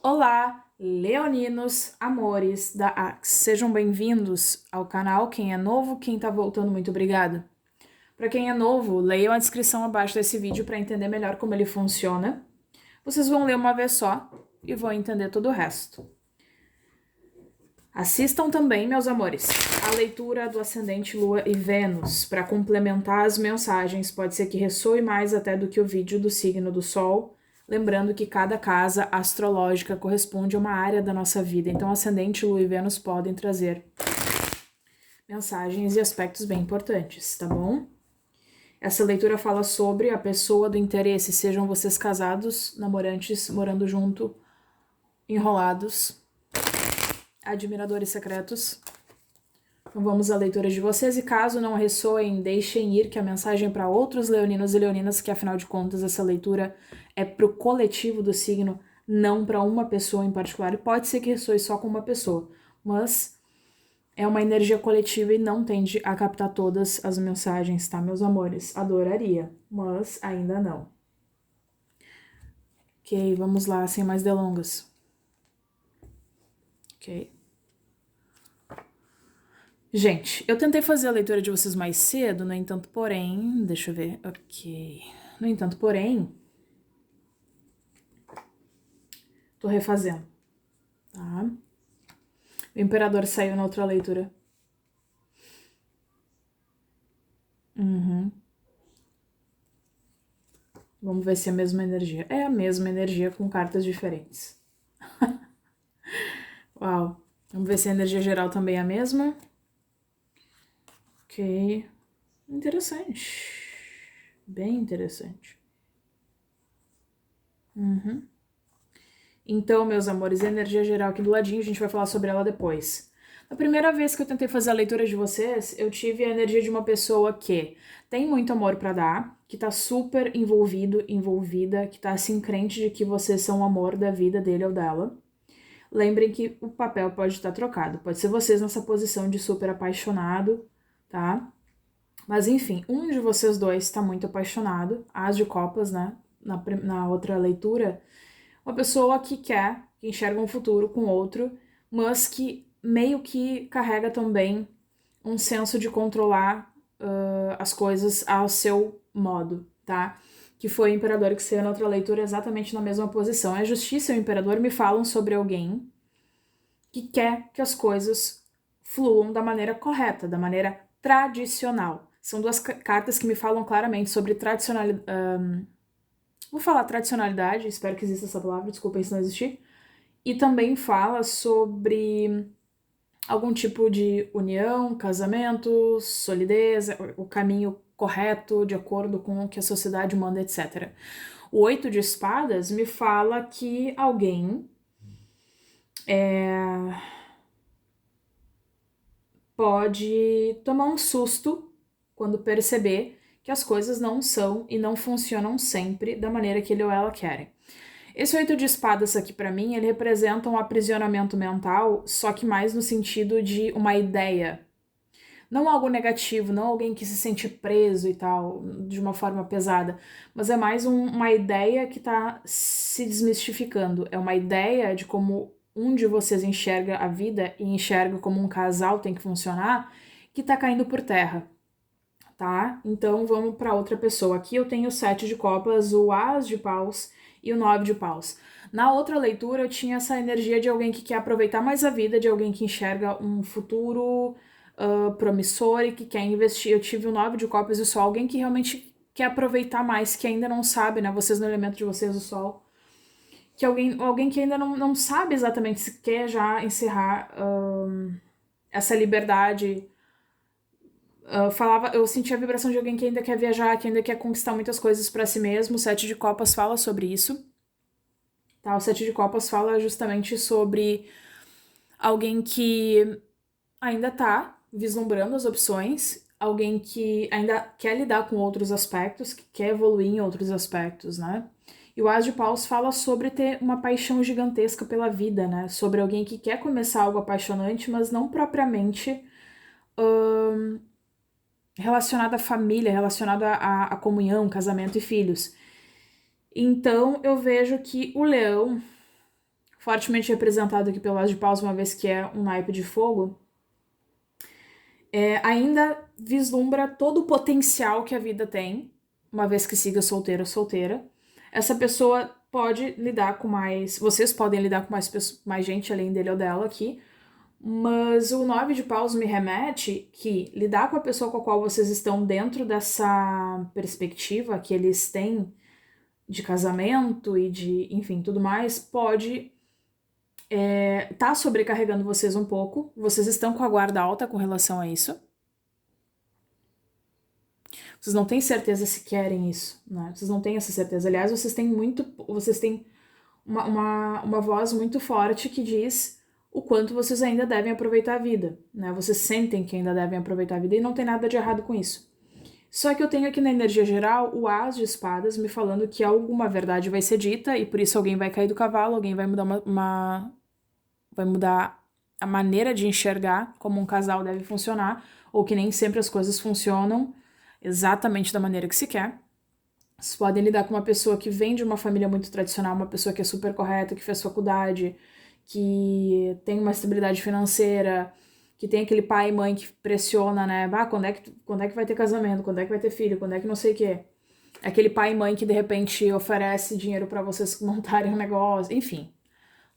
Olá, leoninos, amores da Axe. Sejam bem-vindos ao canal. Quem é novo, quem tá voltando, muito obrigada. Para quem é novo, leiam a descrição abaixo desse vídeo para entender melhor como ele funciona. Vocês vão ler uma vez só e vão entender todo o resto. Assistam também, meus amores, a leitura do Ascendente, Lua e Vênus para complementar as mensagens. Pode ser que ressoe mais até do que o vídeo do signo do Sol. Lembrando que cada casa astrológica corresponde a uma área da nossa vida. Então, Ascendente, Lua e Vênus podem trazer mensagens e aspectos bem importantes, tá bom? Essa leitura fala sobre a pessoa do interesse, sejam vocês casados, namorantes, morando junto, enrolados, admiradores secretos. Então vamos à leitura de vocês e caso não ressoem, deixem ir que a mensagem é para outros leoninos e leoninas, que afinal de contas essa leitura é para o coletivo do signo, não para uma pessoa em particular. E pode ser que ressoe só com uma pessoa, mas é uma energia coletiva e não tende a captar todas as mensagens, tá, meus amores? Adoraria, mas ainda não. Ok, vamos lá, sem mais delongas. Ok. Gente, eu tentei fazer a leitura de vocês mais cedo, no entanto, porém... Deixa eu ver, ok. No entanto, porém... Tô refazendo, tá? O Imperador saiu na outra leitura. Uhum. Vamos ver se é a mesma energia. É a mesma energia com cartas diferentes. Uau. Vamos ver se a energia geral também é a mesma. Ok. Interessante. Bem interessante. Uhum. Então, meus amores, a energia geral aqui do ladinho, a gente vai falar sobre ela depois. A primeira vez que eu tentei fazer a leitura de vocês, eu tive a energia de uma pessoa que tem muito amor pra dar, que tá super envolvido, envolvida, que tá assim crente de que vocês são o amor da vida dele ou dela. Lembrem que o papel pode estar trocado, pode ser vocês nessa posição de super apaixonado, tá? Mas enfim, um de vocês dois tá muito apaixonado, as de copas, né? Na outra leitura, uma pessoa que quer, que enxerga um futuro com outro, mas que meio que carrega também um senso de controlar as coisas ao seu modo, tá? Que foi o Imperador que saiu na outra leitura exatamente na mesma posição. A Justiça e o Imperador me falam sobre alguém que quer que as coisas fluam da maneira correta, da maneira tradicional. São duas cartas que me falam claramente sobre tradicionalidade. Vou falar tradicionalidade, espero que exista essa palavra, desculpem se não existir. E também fala sobre algum tipo de união, casamento, solidez, o caminho correto, de acordo com o que a sociedade manda, etc. O Oito de Espadas me fala que alguém pode tomar um susto quando perceber que as coisas não são e não funcionam sempre da maneira que ele ou ela querem. Esse Oito de Espadas aqui pra mim, ele representa um aprisionamento mental, só que mais no sentido de uma ideia. Não algo negativo, não alguém que se sente preso e tal, de uma forma pesada, mas é mais uma ideia que tá se desmistificando. É uma ideia de como um de vocês enxerga a vida e enxerga como um casal tem que funcionar, que tá caindo por terra, tá? Então vamos para outra pessoa. Aqui eu tenho o Sete de Copas, o As de Paus e o Nove de Paus. Na outra leitura eu tinha essa energia de alguém que quer aproveitar mais a vida, de alguém que enxerga um futuro promissor e que quer investir. Eu tive o Nove de Copas e o Sol, alguém que realmente quer aproveitar mais, que ainda não sabe, né? Vocês no elemento de vocês, o Sol. Que alguém que ainda não sabe exatamente se quer já encerrar essa liberdade. Eu senti a vibração de alguém que ainda quer viajar, que ainda quer conquistar muitas coisas para si mesmo. O Sete de Copas fala sobre isso. Tá? O Sete de Copas fala justamente sobre alguém que ainda tá vislumbrando as opções, alguém que ainda quer lidar com outros aspectos, que quer evoluir em outros aspectos, né? E o As de Paus fala sobre ter uma paixão gigantesca pela vida, né? Sobre alguém que quer começar algo apaixonante, mas não propriamente relacionado à família, relacionado à comunhão, casamento e filhos. Então eu vejo que o leão fortemente representado aqui pelo As de Paus, uma vez que é um naipe de fogo, ainda vislumbra todo o potencial que a vida tem, uma vez que siga solteiro ou solteira. Essa pessoa pode lidar com mais... Vocês podem lidar com mais gente além dele ou dela aqui, mas o 9 de paus me remete que lidar com a pessoa com a qual vocês estão dentro dessa perspectiva que eles têm de casamento e de, enfim, tudo mais, pode tá sobrecarregando vocês um pouco. Vocês estão com a guarda alta com relação a isso. Vocês não têm certeza se querem isso, né? Vocês não têm essa certeza. Aliás, vocês têm uma voz muito forte que diz o quanto vocês ainda devem aproveitar a vida, né? Vocês sentem que ainda devem aproveitar a vida e não tem nada de errado com isso. Só que eu tenho aqui na energia geral o As de Espadas me falando que alguma verdade vai ser dita e por isso alguém vai cair do cavalo, alguém vai mudar vai mudar a maneira de enxergar como um casal deve funcionar, ou que nem sempre as coisas funcionam exatamente da maneira que se quer. Vocês podem lidar com uma pessoa que vem de uma família muito tradicional, uma pessoa que é super correta, que fez faculdade, que tem uma estabilidade financeira, que tem aquele pai e mãe que pressiona, né? Ah, quando é que vai ter casamento? Quando é que vai ter filho? Quando é que não sei o quê? Aquele pai e mãe que de repente oferece dinheiro para vocês montarem um negócio, enfim.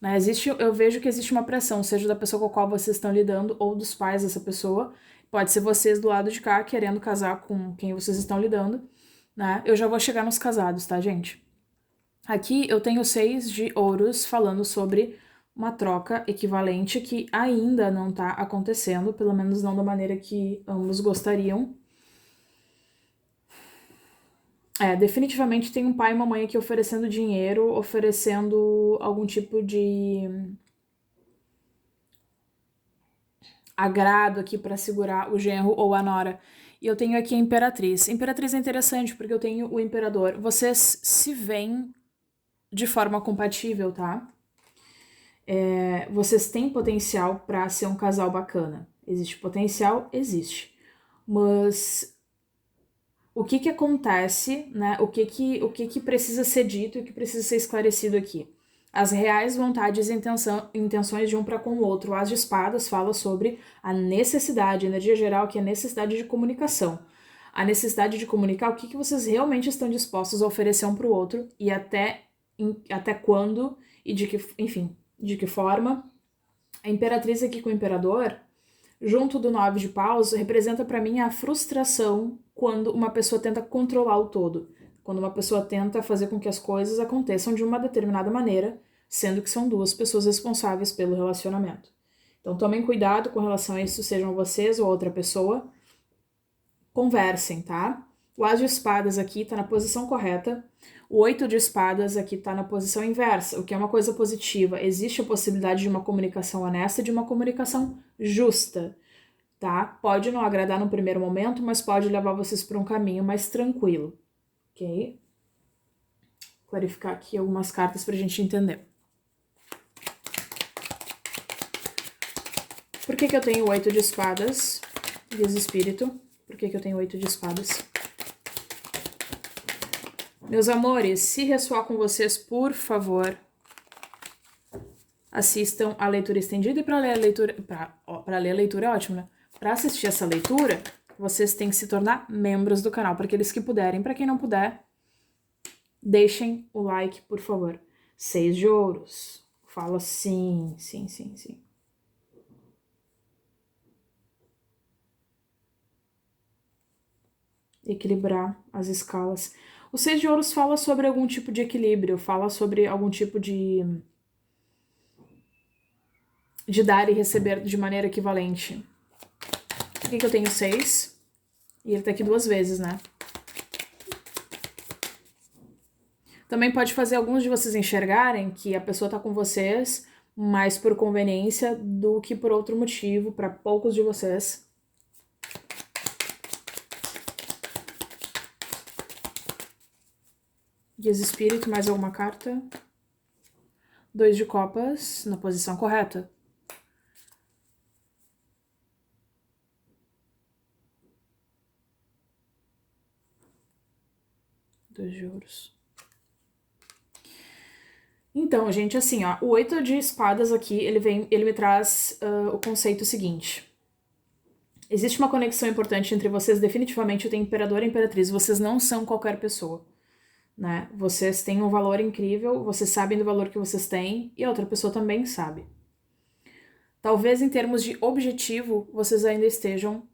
Né? Eu vejo que existe uma pressão, seja da pessoa com a qual vocês estão lidando ou dos pais dessa pessoa. Pode ser vocês do lado de cá querendo casar com quem vocês estão lidando, né? Eu já vou chegar nos casados, tá, gente? Aqui eu tenho 6 de ouros falando sobre uma troca equivalente que ainda não tá acontecendo, pelo menos não da maneira que ambos gostariam. Definitivamente tem um pai e uma mãe aqui oferecendo dinheiro, oferecendo algum tipo de agrado aqui pra segurar o genro ou a nora. E eu tenho aqui a Imperatriz. Imperatriz é interessante porque eu tenho o Imperador. Vocês se veem de forma compatível, tá? Vocês têm potencial pra ser um casal bacana. Existe potencial? Existe. Mas o que que acontece, né? O que que precisa ser dito e o que precisa ser esclarecido aqui? As reais vontades e intenções de um para com o outro. O As de Espadas fala sobre a necessidade, a energia geral, que é a necessidade de comunicação. A necessidade de comunicar o que que vocês realmente estão dispostos a oferecer um para o outro e até quando e enfim, de que forma. A Imperatriz aqui com o Imperador, junto do 9 de paus, representa para mim a frustração quando uma pessoa tenta controlar o todo. Quando uma pessoa tenta fazer com que as coisas aconteçam de uma determinada maneira, sendo que são duas pessoas responsáveis pelo relacionamento. Então tomem cuidado com relação a isso, sejam vocês ou outra pessoa. Conversem, tá? O As de Espadas aqui tá na posição correta. O 8 de Espadas aqui tá na posição inversa, o que é uma coisa positiva. Existe a possibilidade de uma comunicação honesta e de uma comunicação justa, tá? Pode não agradar no primeiro momento, mas pode levar vocês para um caminho mais tranquilo, ok? Clarificar aqui algumas cartas pra gente entender. Por que eu tenho o 8 de Espadas? Diz Espírito. Por que eu tenho 8 de Espadas? Meus amores, se ressoar com vocês, por favor, assistam a leitura estendida. E para ler a leitura... Para ler a leitura é ótimo, né? Para assistir essa leitura, vocês têm que se tornar membros do canal. Para aqueles que puderem. Para quem não puder, deixem o like, por favor. 6 de ouros. Fala sim, sim, sim, sim. Equilibrar as escalas. O 6 de ouros fala sobre algum tipo de equilíbrio, fala sobre algum tipo de dar e receber de maneira equivalente. Por que eu tenho 6? E ele tá aqui 2 vezes, né? Também pode fazer alguns de vocês enxergarem que a pessoa tá com vocês mais por conveniência do que por outro motivo, para poucos de vocês. Diz Espírito, mais alguma carta? 2 de copas, na posição correta. 2 de ouros. Então, gente, assim, ó, o 8 de espadas aqui, ele me traz o conceito seguinte. Existe uma conexão importante entre vocês, definitivamente, o tem imperador e imperatriz. Vocês não são qualquer pessoa, né? Vocês têm um valor incrível, vocês sabem do valor que vocês têm e a outra pessoa também sabe. Talvez em termos de objetivo, vocês ainda estejam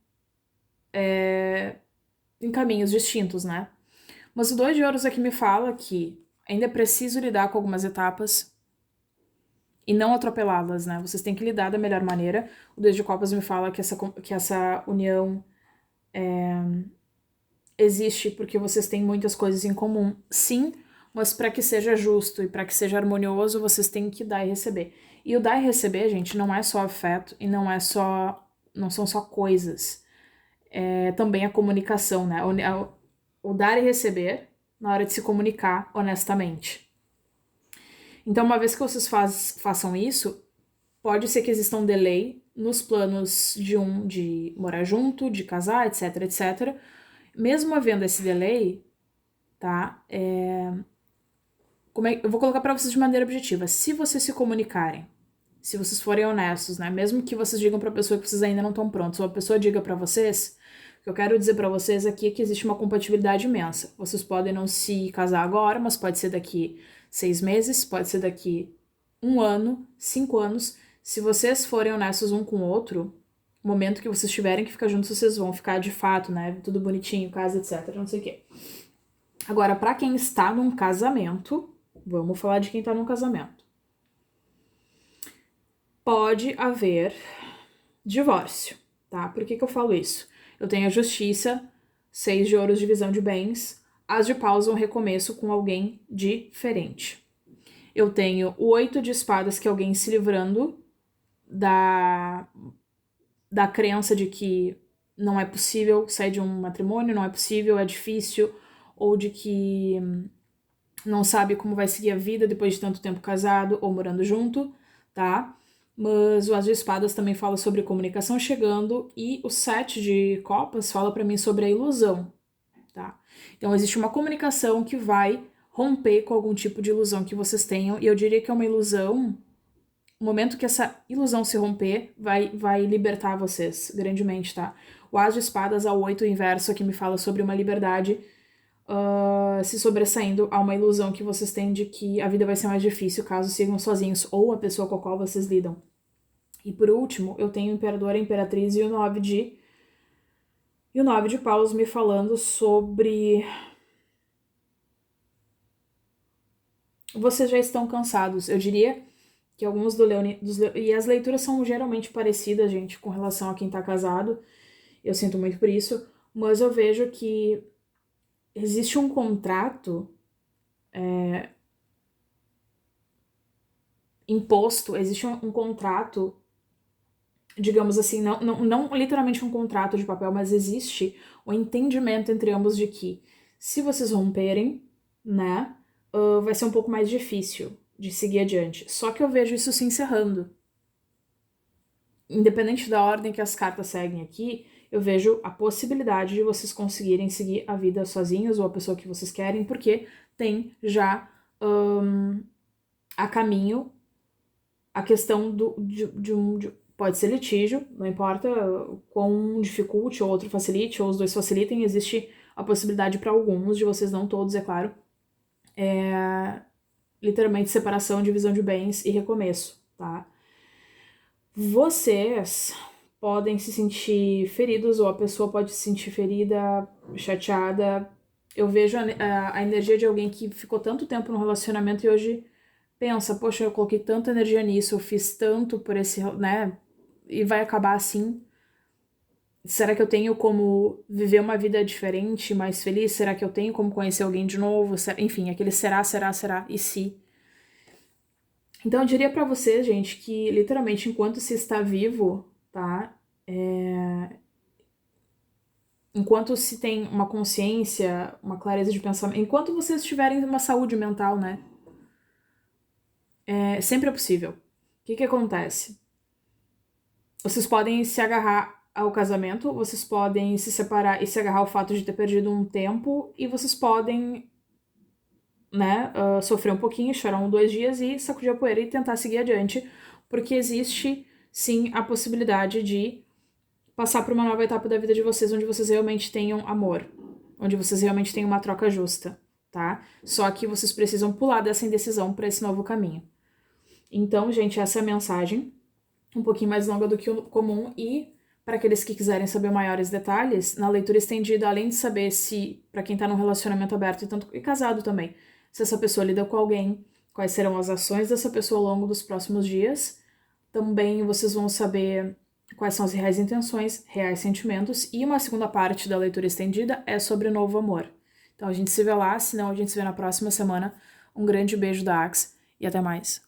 em caminhos distintos, né? Mas o 2 de ouros aqui me fala que ainda é preciso lidar com algumas etapas e não atropelá-las, né? Vocês têm que lidar da melhor maneira. O 2 de copas me fala que essa união existe porque vocês têm muitas coisas em comum. Sim, mas para que seja justo e para que seja harmonioso, vocês têm que dar e receber. E o dar e receber, gente, não é só afeto e não são só coisas. É também a comunicação, né? O dar e receber na hora de se comunicar honestamente. Então, uma vez que vocês façam isso, pode ser que exista um delay nos planos de morar junto, de casar, etc, etc. Mesmo havendo esse delay, tá? Eu vou colocar pra vocês de maneira objetiva. Se vocês se comunicarem, se vocês forem honestos, né? Mesmo que vocês digam pra pessoa que vocês ainda não estão prontos, ou a pessoa diga pra vocês, o que eu quero dizer pra vocês aqui é que existe uma compatibilidade imensa. Vocês podem não se casar agora, mas pode ser daqui 6 meses, pode ser daqui 1 ano, 5 anos. Se vocês forem honestos um com o outro, no momento que vocês tiverem que ficar juntos, vocês vão ficar de fato, né? Tudo bonitinho, casa, etc. Não sei o quê. Agora, pra quem está num casamento, vamos falar de quem tá num casamento. Pode haver divórcio, tá? Por que eu falo isso? Eu tenho a justiça, 6 de ouros, divisão de bens, as de paus, um recomeço com alguém diferente. Eu tenho o 8 de espadas, que é alguém se livrando da crença de que não é possível sair de um matrimônio, não é possível, é difícil, ou de que não sabe como vai seguir a vida depois de tanto tempo casado ou morando junto, tá? Mas o As de Espadas também fala sobre comunicação chegando e o 7 de copas fala para mim sobre a ilusão, tá? Então existe uma comunicação que vai romper com algum tipo de ilusão que vocês tenham, e eu diria que é uma ilusão. O momento que essa ilusão se romper, vai libertar vocês grandemente, tá? O As de Espadas ao 8 inverso aqui me fala sobre uma liberdade se sobressaindo a uma ilusão que vocês têm de que a vida vai ser mais difícil caso sigam sozinhos, ou a pessoa com a qual vocês lidam. E por último, eu tenho o Imperador, a Imperatriz e o 9 de paus me falando sobre vocês já estão cansados. Eu diria que alguns e as leituras são geralmente parecidas, gente, com relação a quem tá casado. Eu sinto muito por isso, mas eu vejo que existe um contrato imposto, existe um contrato, digamos assim, não literalmente um contrato de papel, mas existe o entendimento entre ambos de que se vocês romperem, né, vai ser um pouco mais difícil de seguir adiante. Só que eu vejo isso se encerrando. Independente da ordem que as cartas seguem aqui, eu vejo a possibilidade de vocês conseguirem seguir a vida sozinhos ou a pessoa que vocês querem, porque tem já a caminho a questão pode ser litígio, não importa quão dificulte ou outro facilite, ou os dois facilitem, existe a possibilidade para alguns, de vocês não todos, é claro, literalmente separação, divisão de bens e recomeço, tá? Vocês podem se sentir feridos, ou a pessoa pode se sentir ferida, chateada. Eu vejo a energia de alguém que ficou tanto tempo no relacionamento e hoje pensa, poxa, eu coloquei tanta energia nisso, eu fiz tanto por esse, né? E vai acabar assim. Será que eu tenho como viver uma vida diferente, mais feliz? Será que eu tenho como conhecer alguém de novo? Enfim, aquele será, e se. Então eu diria pra vocês, gente, que literalmente enquanto se está vivo, tá? Enquanto se tem uma consciência, uma clareza de pensamento, enquanto vocês tiverem uma saúde mental, né? Sempre é possível. O que acontece? Vocês podem se agarrar ao casamento, vocês podem se separar e se agarrar ao fato de ter perdido um tempo, e vocês podem né, sofrer um pouquinho, chorar 2 dias e sacudir a poeira e tentar seguir adiante, porque existe, sim, a possibilidade de passar por uma nova etapa da vida de vocês, onde vocês realmente tenham amor, onde vocês realmente tenham uma troca justa, tá? Só que vocês precisam pular dessa indecisão para esse novo caminho. Então, gente, essa é a mensagem, um pouquinho mais longa do que o comum, e para aqueles que quiserem saber maiores detalhes, na leitura estendida, além de saber se, para quem tá num relacionamento aberto e casado também, se essa pessoa lida com alguém, quais serão as ações dessa pessoa ao longo dos próximos dias, também vocês vão saber quais são as reais intenções, reais sentimentos, e uma segunda parte da leitura estendida é sobre novo amor. Então a gente se vê lá, senão a gente se vê na próxima semana. Um grande beijo da Axe e até mais.